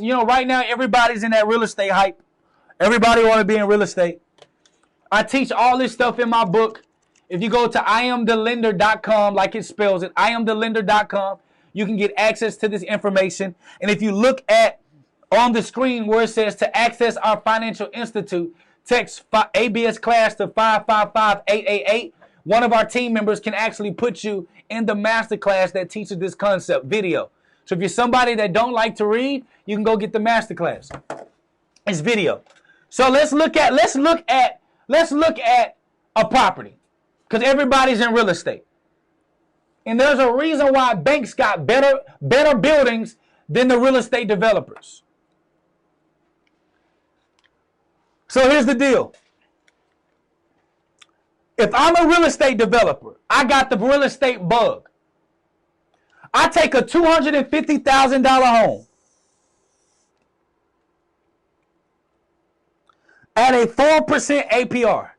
You know, right now, everybody's in that real estate hype. Everybody want to be in real estate. I teach all this stuff in my book. If you go to IamTheLender.com, like it spells it, IamTheLender.com, you can get access to this information. And if you look at on the screen where it says to access our financial institute, text ABS class to 555-888. One of our team members can actually put you in the masterclass that teaches this concept video. So if you're somebody that don't like to read, you can go get the masterclass. It's video. So let's look at a property, because everybody's in real estate. And there's a reason why banks got better buildings than the real estate developers. So here's the deal. If I'm a real estate developer, I got the real estate bug. I take a $250,000 home at a 4% APR.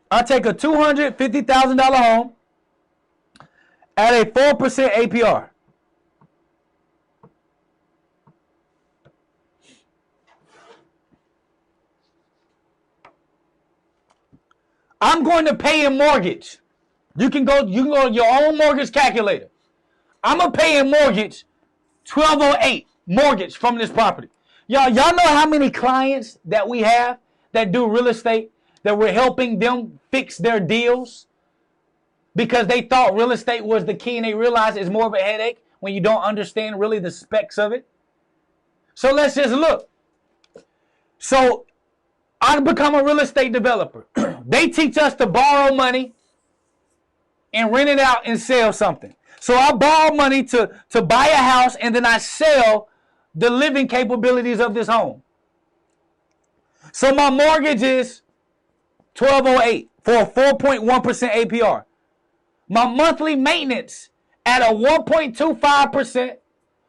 I take a $250,000 home at a 4% APR. I'm going to pay in mortgage. You can go to your own mortgage calculator. I'm going to pay in mortgage 1208 mortgage from this property. Y'all know how many clients that we have that do real estate, that we're helping them fix their deals because they thought real estate was the key and they realized it's more of a headache when you don't understand really the specs of it. So let's just look. So I become a real estate developer. They teach us to borrow money and rent it out and sell something. So I borrow money to buy a house, and then I sell the living capabilities of this home. So my mortgage is $1,208 for a 4.1% APR. My monthly maintenance at a 1.25%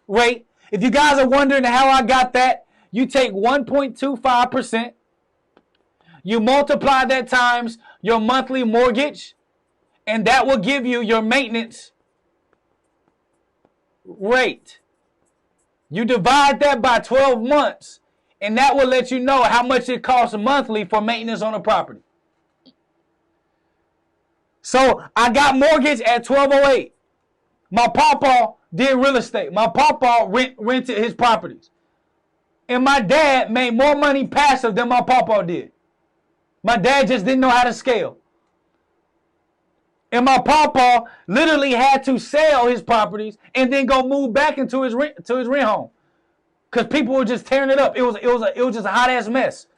rate. If you guys are wondering how I got that, you take 1.25%. You multiply that times your monthly mortgage, and that will give you your maintenance rate. You divide that by 12 months, and that will let you know how much it costs monthly for maintenance on a property. So I got mortgage at $1,208. My papa did real estate. My papa rented his properties. And my dad made more money passive than my papa did. My dad just didn't know how to scale. And my papa literally had to sell his properties and then go move back into his rent home, because people were just tearing it up. It was just a hot ass mess.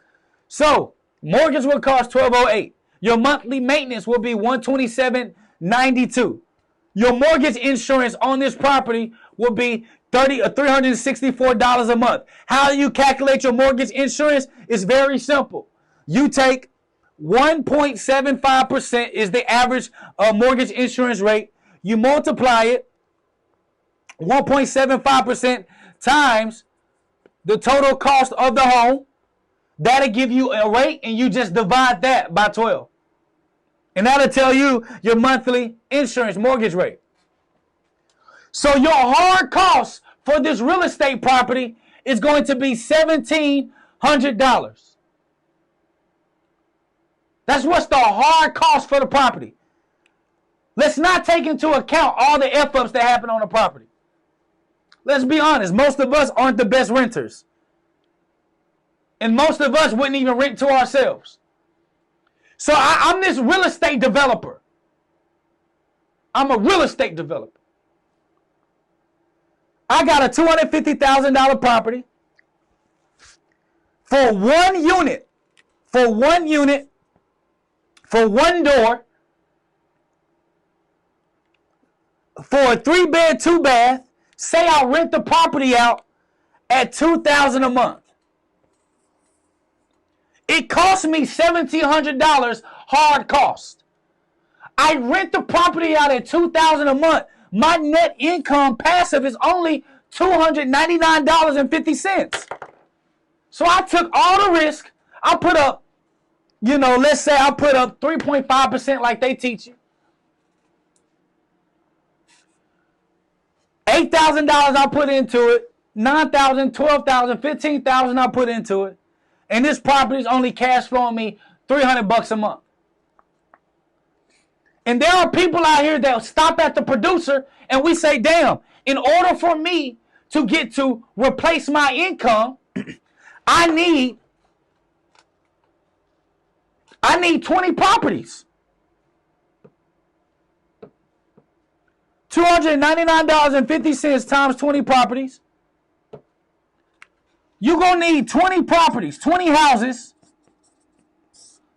So mortgage will cost $1,208. Your monthly maintenance will be $127.92. Your mortgage insurance on this property will be $364 a month. How do you calculate your mortgage insurance? It's very simple. You take 1.75% is the average mortgage insurance rate. You multiply it, 1.75% times the total cost of the home. That'll give you a rate, and you just divide that by 12. And that'll tell you your monthly insurance mortgage rate. So your hard cost for this real estate property is going to be $1,700. That's what's the hard cost for the property. Let's not take into account all the F-ups that happen on the property. Let's be honest. Most of us aren't the best renters. And most of us wouldn't even rent to ourselves. So I'm this real estate developer. I'm a real estate developer. I got a $250,000 property for one unit. For one door, for a 3-bed, 2-bath. Say I rent the property out at $2,000 a month. It cost me $1,700 hard cost. I rent the property out at $2,000 a month. My net income passive is only $299.50. So I took all the risk. I put up, let's say I put up 3.5% like they teach you. $8,000 I put into it, $9,000, $12,000, $15,000 I put into it, and this property is only cash flowing me $300 a month. And there are people out here that stop at the producer, and we say, damn, in order for me to get to replace my income, I need 20 properties. $299.50 times 20 properties. You're going to need 20 properties, 20 houses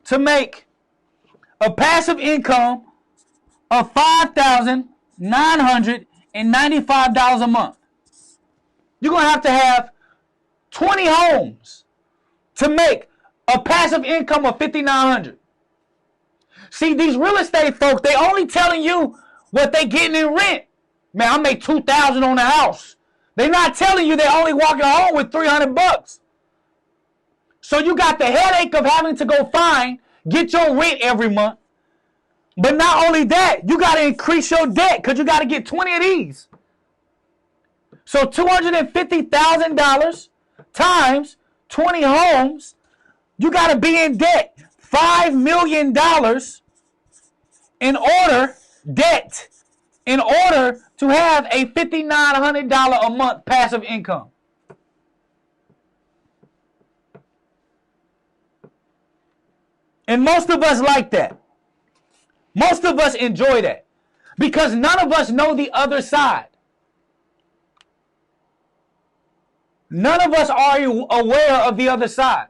to make a passive income of $5,995 a month. You're going to have 20 homes to make a passive income of $5,900. See, these real estate folks, they only telling you what they getting in rent. Man, I make $2,000 on the house. They're not telling you they're only walking home with $300. So you got the headache of having to go get your rent every month. But not only that, you got to increase your debt because you got to get 20 of these. So $250,000 times 20 homes, you got to be in debt $5 million in order to have a $5,900 a month passive income. And most of us like that. Most of us enjoy that because none of us know the other side. None of us are aware of the other side.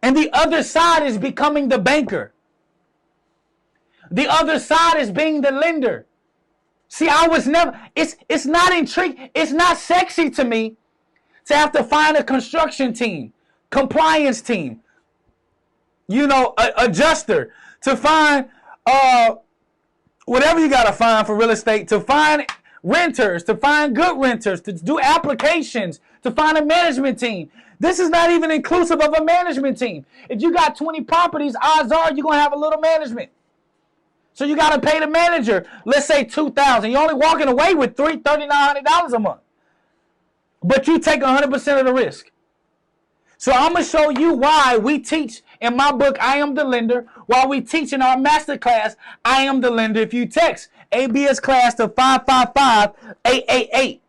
And the other side is becoming the banker. The other side is being the lender. See, it's not intriguing. It's not sexy to me to have to find a construction team, compliance team, adjuster, to find whatever you got to find for real estate, to find renters, to find good renters, to do applications, to find a management team. This is not even inclusive of a management team. If you got 20 properties, odds are you're going to have a little management. So you got to pay the manager, let's say $2,000. You're only walking away with $3,900 a month. But you take 100% of the risk. So I'm going to show you why we teach in my book, I Am the Lender, while we teach in our masterclass, I Am the Lender. If you text ABS class to 555-888,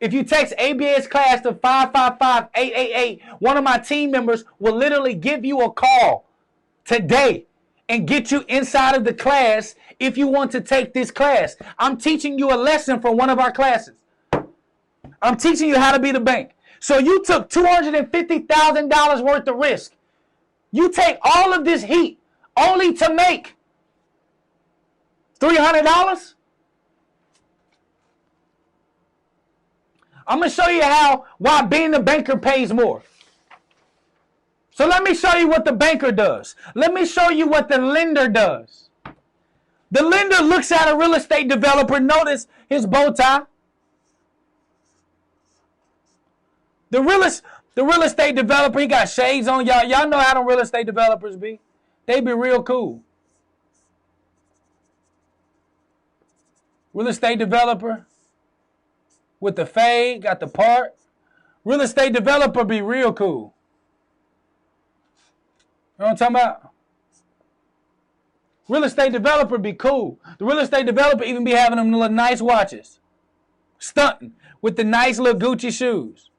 if you text ABS class to 555-888, one of my team members will literally give you a call today and get you inside of the class if you want to take this class. I'm teaching you a lesson from one of our classes. I'm teaching you how to be the bank. So you took $250,000 worth of risk. You take all of this heat only to make $300? I'm going to show you why being the banker pays more. So let me show you what the banker does. Let me show you what the lender does. The lender looks at a real estate developer. Notice his bow tie. The real estate developer, he got shades on. Y'all know how them real estate developers be. They be real cool. Real estate developer with the fade, got the part. Real estate developer be real cool. You know what I'm talking about? Real estate developer be cool. The real estate developer even be having them little nice watches. Stunting with the nice little Gucci shoes.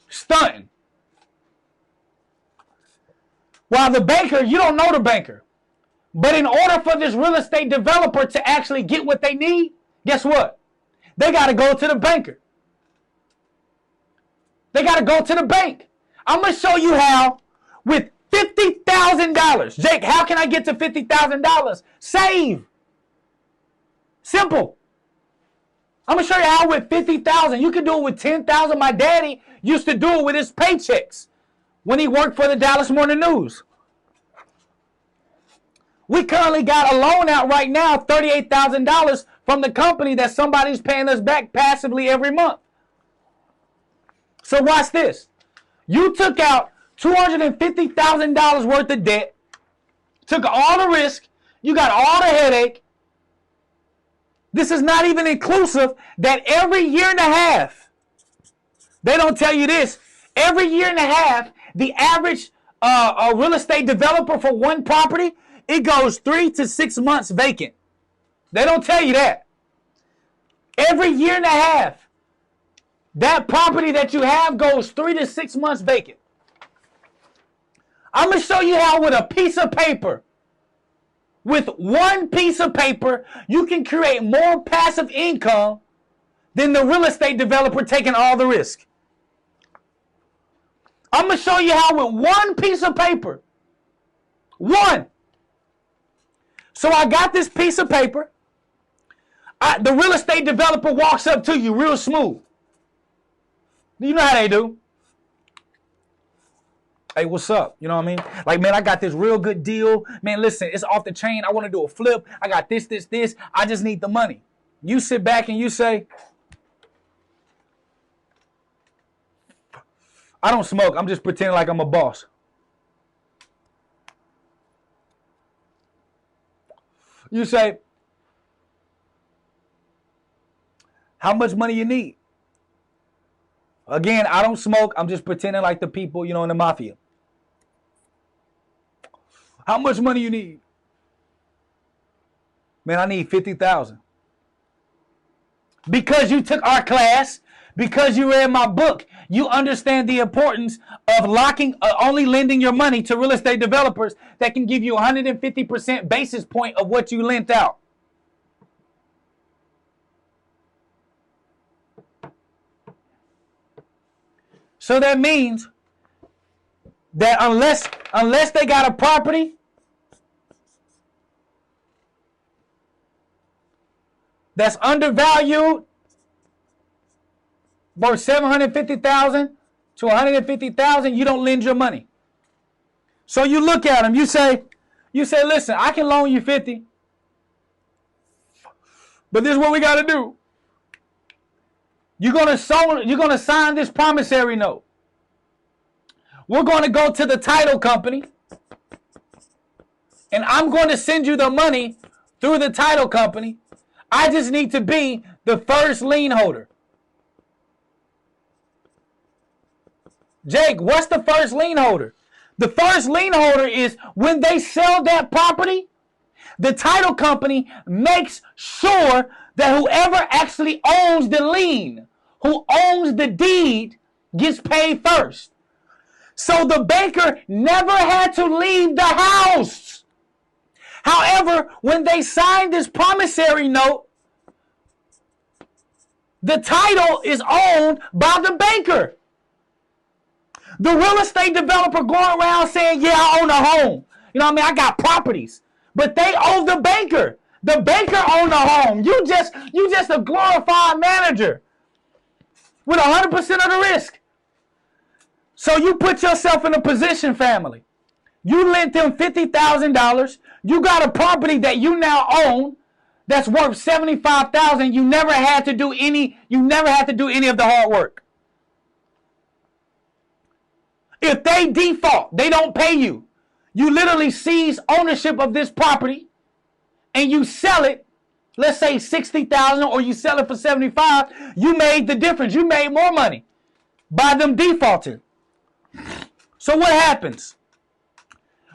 Stunting. While the banker, you don't know the banker. But in order for this real estate developer to actually get what they need, guess what? They got to go to the banker. They got to go to the bank. I'm going to show you how with $50,000. Jake, how can I get to $50,000? Save. Simple. I'm going to show you how with $50,000. You can do it with $10,000. My daddy used to do it with his paychecks when he worked for the Dallas Morning News. We currently got a loan out right now, $38,000 from the company that somebody's paying us back passively every month. So watch this. You took out $250,000 worth of debt, took all the risk, you got all the headache, This is not even inclusive that every year and a half, they don't tell you this, every year and a half, the average a real estate developer for one property, it goes 3 to 6 months vacant. They don't tell you that. Every year and a half, that property that you have goes 3 to 6 months vacant. I'm going to show you how with a piece of paper, with one piece of paper, you can create more passive income than the real estate developer taking all the risk. I'm going to show you how with one piece of paper. One. So I got this piece of paper. The real estate developer walks up to you real smooth. You know how they do. Hey, what's up? You know what I mean? Like, man, I got this real good deal. Man, listen, it's off the chain. I want to do a flip. I got this. I just need the money. You sit back and you say, I don't smoke. I'm just pretending like I'm a boss. You say, how much money you need? Again, I don't smoke. I'm just pretending like the people, in the mafia. How much money you need? Man, I need $50,000. Because you took our class, because you read my book, you understand the importance of only lending your money to real estate developers that can give you 150% basis point of what you lent out. So that means that unless they got a property that's undervalued, worth $750,000 to $150,000, you don't lend your money. So you look at them, you say, listen, I can loan you 50, but this is what we got to do. You're gonna sign this promissory note. We're going to go to the title company, and I'm going to send you the money through the title company. I just need to be the first lien holder. Jake, what's the first lien holder? The first lien holder is when they sell that property, the title company makes sure that whoever actually owns the lien, who owns the deed, gets paid first. So the banker never had to leave the house. However, when they signed this promissory note, the title is owned by the banker. The real estate developer going around saying, yeah, I own a home. You know what I mean? I got properties. But they owe the banker. The banker owned the home. You just a glorified manager with 100% of the risk. So you put yourself in a position, family. You lent them $50,000. You got a property that you now own that's worth $75,000. You never had to do any of the hard work. If they default, they don't pay you. You literally seize ownership of this property and you sell it, let's say $60,000, or you sell it for $75,000, you made the difference. You made more money by them defaulting. So what happens?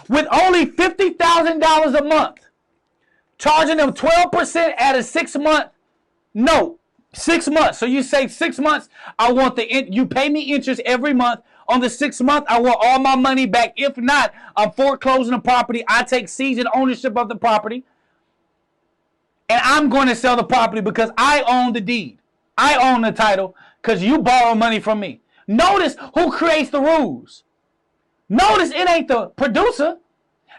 With only $50,000 a month, charging them 12% at a 6-month note, 6 months. So you say 6 months, I want you pay me interest every month. On the 6th month, I want all my money back. If not, I'm foreclosing the property. I take seized ownership of the property. And I'm going to sell the property because I own the deed. I own the title because you borrow money from me. Notice who creates the rules. Notice it ain't the producer.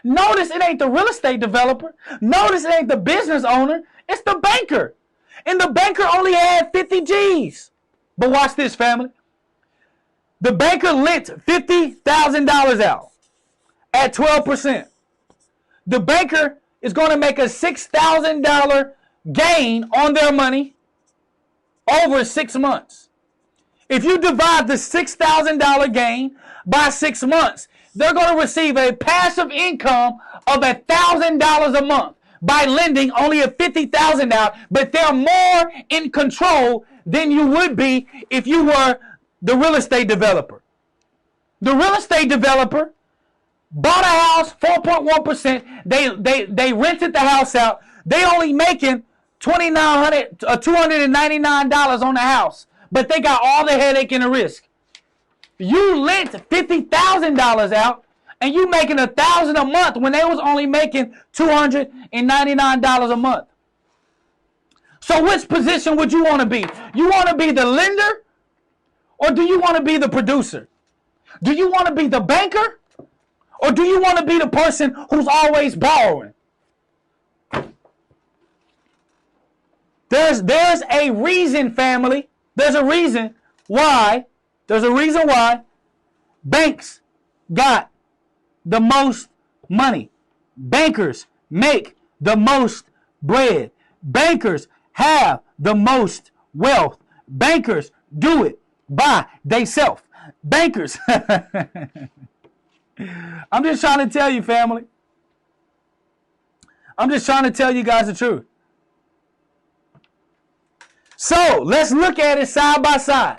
Notice it ain't the real estate developer. Notice it ain't the business owner. It's the banker. And the banker only had 50 G's. But watch this, family. The banker lent $50,000 out at 12%. The banker is going to make a $6,000 gain on their money over 6 months. If you divide the $6,000 gain by 6 months, they're going to receive a passive income of $1,000 a month. by lending only a $50,000 out, but they're more in control than you would be if you were the real estate developer. The real estate developer bought a house, 4.1%. They rented the house out. They only making $299 on the house, but they got all the headache and the risk. You lent $50,000 out, and you making $1,000 a month when they was only making $299 a month. So which position would you want to be? You want to be the lender, or do you want to be the producer? Do you want to be the banker, or do you want to be the person who's always borrowing? There's a reason, family. There's a reason why banks got the most money. Bankers make the most bread. Bankers have the most wealth. Bankers do it by themselves. Bankers. I'm just trying to tell you, family. I'm just trying to tell you guys the truth. So let's look at it side by side.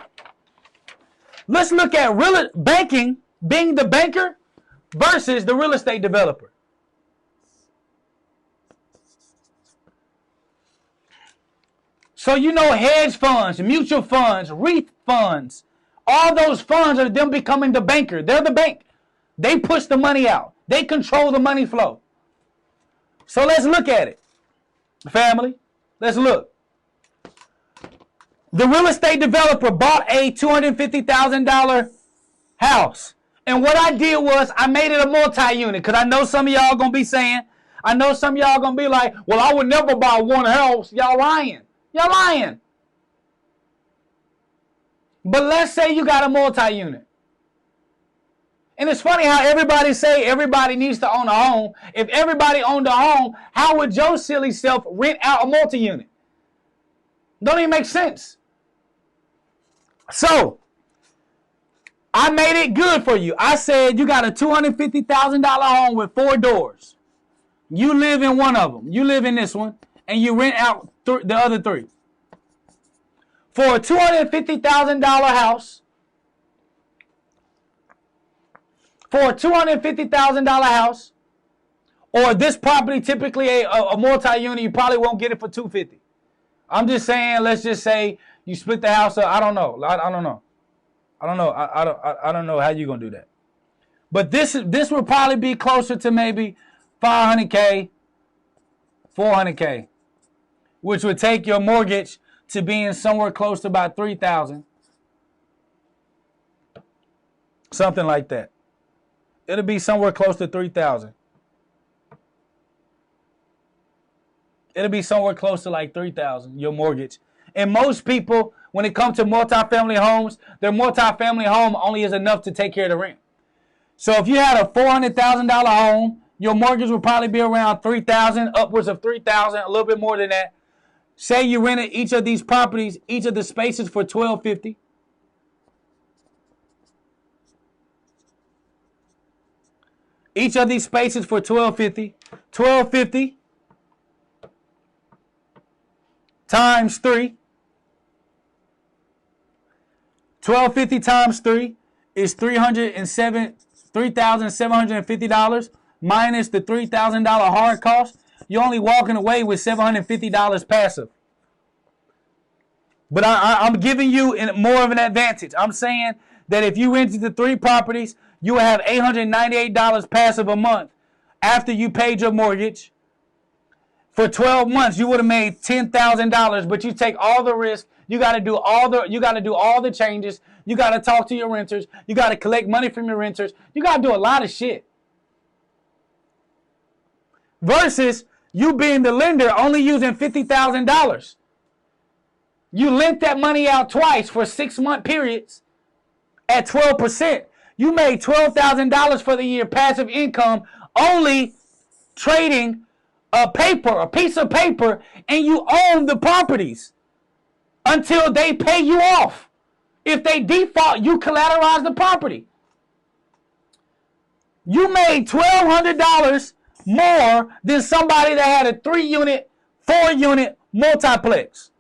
Let's look at real banking, being the banker versus the real estate developer. So you know, hedge funds, mutual funds, REIT funds, all those funds are them becoming the banker. They're the bank. They push the money out. They control the money flow. So let's look at it, family. Let's look. The real estate developer bought a $250,000 house. And what I did was I made it a multi-unit, because I know some of y'all going to be saying, I know some of y'all going to be like, well, I would never buy one house. Y'all lying. Y'all lying. But let's say you got a multi-unit. And it's funny how everybody say everybody needs to own a home. If everybody owned a home, how would your silly self rent out a multi-unit? Don't even make sense. So, I made it good for you. I said you got a $250,000 home with 4 doors. You live in one of them. You live in this one. And you rent out the other 3. For a $250,000 house, or this property, typically a multi-unit, you probably won't get it for $250,000. I'm just saying, let's just say you split the house up. I don't know. I don't know how you're gonna do that. But this will probably be closer to maybe $500K, $400K, which would take your mortgage to being somewhere close to about $3,000, something like that. It'll be somewhere close to $3,000. It'll be somewhere close to like $3,000, your mortgage. And most people, when it comes to multifamily homes, their multifamily home only is enough to take care of the rent. So if you had a $400,000 home, your mortgage would probably be around $3,000, upwards of $3,000, a little bit more than that. Say you rented each of these properties, each of the spaces for $1,250. Each of these spaces for $1,250. $1,250 times 3. $1,250 times 3 is $3,750 minus the $3,000 hard cost. You're only walking away with $750 passive. But I'm giving you more of an advantage. I'm saying that if you rented the 3 properties, you will have $898 passive a month after you paid your mortgage. For 12 months, you would have made $10,000, but you take all the risk. You got to do all the changes. You got to talk to your renters. You got to collect money from your renters. You got to do a lot of shit. Versus you being the lender only using $50,000. You lent that money out twice for 6-month periods at 12%. You made $12,000 for the year passive income only trading a piece of paper, and you own the properties until they pay you off. If they default, you collateralize the property. You made $1,200 more than somebody that had a 3-unit, 4-unit multiplex.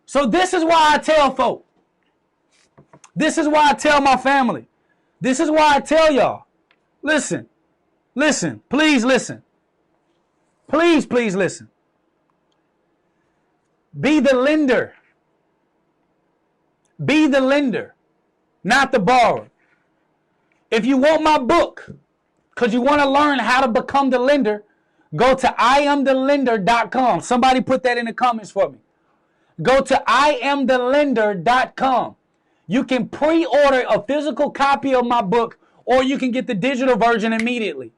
So this is why I tell folk. This is why I tell my family. This is why I tell y'all. Listen. Listen. Please listen. Please, please listen. Be the lender. Be the lender, not the borrower. If you want my book, because you want to learn how to become the lender, go to IamTheLender.com. Somebody put that in the comments for me. Go to IamTheLender.com. You can pre-order a physical copy of my book, or you can get the digital version immediately.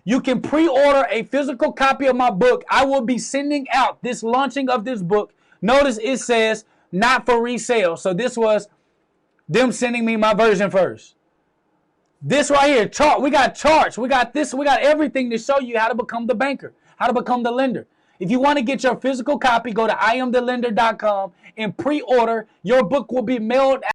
You can pre-order a physical copy of my book. I will be sending out this launching of this book. Notice it says not for resale. So this was them sending me my version first. This right here, chart. We got charts. We got this. We got everything to show you how to become the banker, how to become the lender. If you want to get your physical copy, go to IamTheLender.com and pre-order. Your book will be mailed